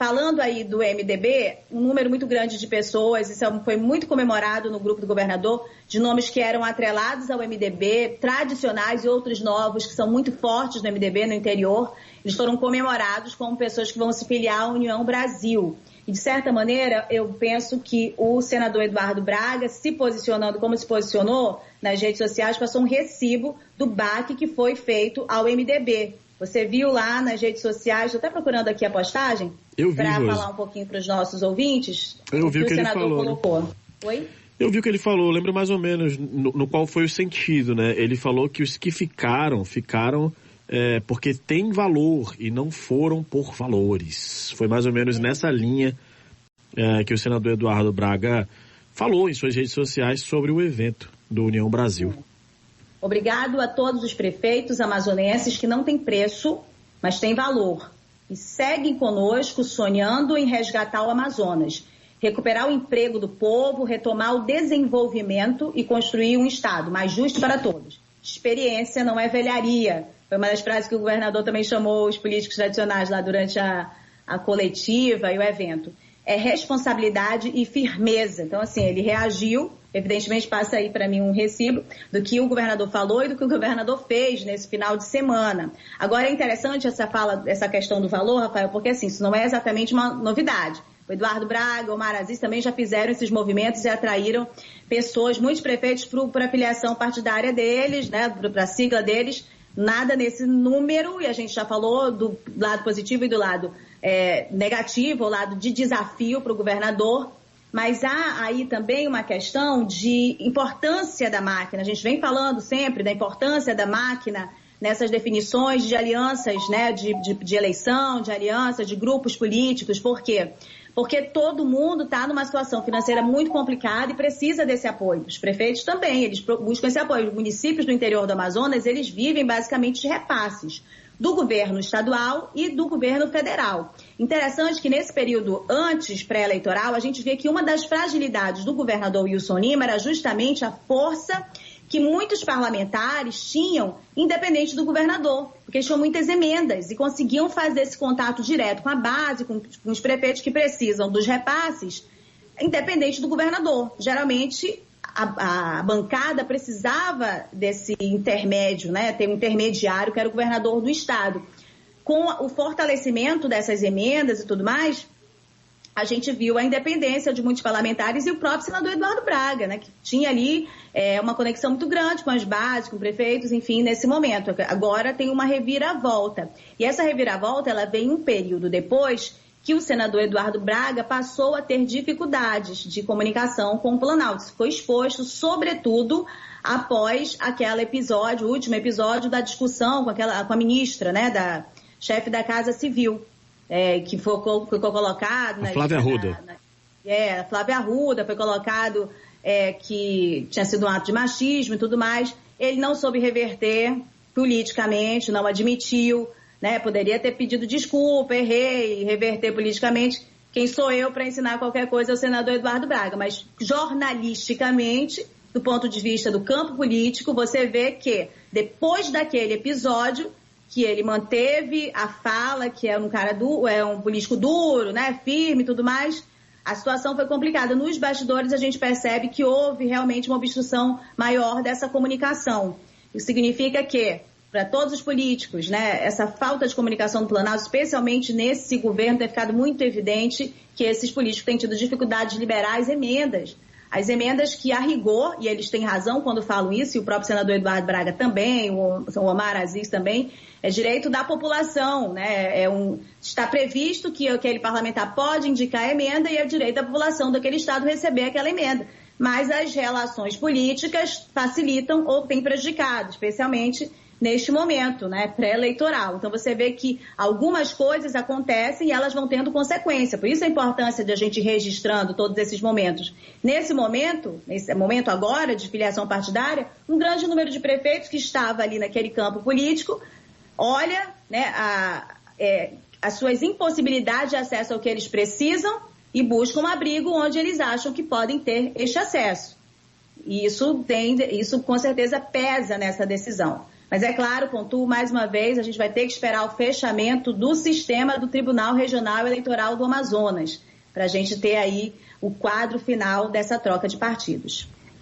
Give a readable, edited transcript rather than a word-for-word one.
falando aí do MDB, um número muito grande de pessoas, isso foi muito comemorado no grupo do governador, de nomes que eram atrelados ao MDB, tradicionais e outros novos, que são muito fortes no MDB, no interior, eles foram comemorados como pessoas que vão se filiar à União Brasil. E, de certa maneira, eu penso que o senador Eduardo Braga, se posicionando como se posicionou nas redes sociais, passou um recibo do baque que foi feito ao MDB. Você viu lá nas redes sociais, estou até procurando aqui a postagem, para falar um pouquinho para os nossos ouvintes, eu vi o que o senador ele falou, colocou. Né? Oi? Eu vi o que ele falou, lembro mais ou menos no qual foi o sentido, né? Ele falou que os que ficaram porque tem valor e não foram por valores. Foi mais ou menos nessa linha que o senador Eduardo Braga falou em suas redes sociais sobre o evento do União Brasil. Obrigado a todos os prefeitos amazonenses que não têm preço, mas têm valor. E seguem conosco sonhando em resgatar o Amazonas, recuperar o emprego do povo, retomar o desenvolvimento e construir um Estado mais justo para todos. Experiência não é velharia. Foi uma das frases que o governador também chamou os políticos tradicionais lá durante a coletiva e o evento. É responsabilidade e firmeza. Então, assim, ele reagiu, evidentemente passa aí para mim um recibo do que o governador falou e do que o governador fez nesse final de semana. Agora é interessante essa questão do valor, Rafael, porque assim, isso não é exatamente uma novidade. O Eduardo Braga, o Omar Aziz também já fizeram esses movimentos e atraíram pessoas, muitos prefeitos para a filiação partidária deles, né, para a sigla deles, nada nesse número, e a gente já falou do lado positivo e do lado negativo, o lado de desafio para o governador, mas há aí também uma questão de importância da máquina. A gente vem falando sempre da importância da máquina nessas definições de alianças, né, de eleição, de alianças, de grupos políticos. Por quê? Porque todo mundo está numa situação financeira muito complicada e precisa desse apoio. Os prefeitos também, eles buscam esse apoio. Os municípios do interior do Amazonas, eles vivem basicamente de repasses do governo estadual e do governo federal. Interessante que nesse período antes pré-eleitoral, a gente vê que uma das fragilidades do governador Wilson Lima era justamente a força que muitos parlamentares tinham, independente do governador, porque eles tinham muitas emendas e conseguiam fazer esse contato direto com a base, com os prefeitos que precisam dos repasses, independente do governador. Geralmente, a bancada precisava desse intermédio, né? Ter um intermediário que era o governador do estado. Com o fortalecimento dessas emendas e tudo mais, a gente viu a independência de muitos parlamentares e o próprio senador Eduardo Braga, né, que tinha ali uma conexão muito grande com as bases, com prefeitos, enfim, nesse momento. Agora tem uma reviravolta. E essa reviravolta, ela vem um período depois que o senador Eduardo Braga passou a ter dificuldades de comunicação com o Planalto. Isso foi exposto, sobretudo, após aquele episódio, o último episódio da discussão com a ministra, né, da chefe da Casa Civil. Que ficou colocado... A Flávia Arruda. A Flávia Arruda foi colocado que tinha sido um ato de machismo e tudo mais. Ele não soube reverter politicamente, não admitiu, né? Poderia ter pedido desculpa, errei, reverter politicamente. Quem sou eu para ensinar qualquer coisa é o senador Eduardo Braga. Mas jornalisticamente, do ponto de vista do campo político, você vê que depois daquele episódio, que ele manteve a fala, que é um cara um político duro, né, firme e tudo mais, a situação foi complicada. Nos bastidores a gente percebe que houve realmente uma obstrução maior dessa comunicação. Isso significa que, para todos os políticos, né, essa falta de comunicação do Planalto, especialmente nesse governo, tem ficado muito evidente que esses políticos têm tido dificuldade de liberar as emendas. As emendas que, a rigor, e eles têm razão quando falam isso, e o próprio senador Eduardo Braga também, o Omar Aziz também, é direito da população, né? Está previsto que aquele parlamentar pode indicar a emenda e é direito da população daquele estado receber aquela emenda. Mas as relações políticas facilitam ou têm prejudicado, especialmente neste momento, né, pré-eleitoral. Então você vê que algumas coisas acontecem e elas vão tendo consequência. Por isso a importância de a gente ir registrando todos esses momentos. Nesse momento agora de filiação partidária, um grande número de prefeitos que estava ali naquele campo político, olha, né, as suas impossibilidades de acesso ao que eles precisam e buscam um abrigo onde eles acham que podem ter este acesso. E isso com certeza pesa nessa decisão. Mas é claro, pontuo mais uma vez, a gente vai ter que esperar o fechamento do sistema do Tribunal Regional Eleitoral do Amazonas, para a gente ter aí o quadro final dessa troca de partidos.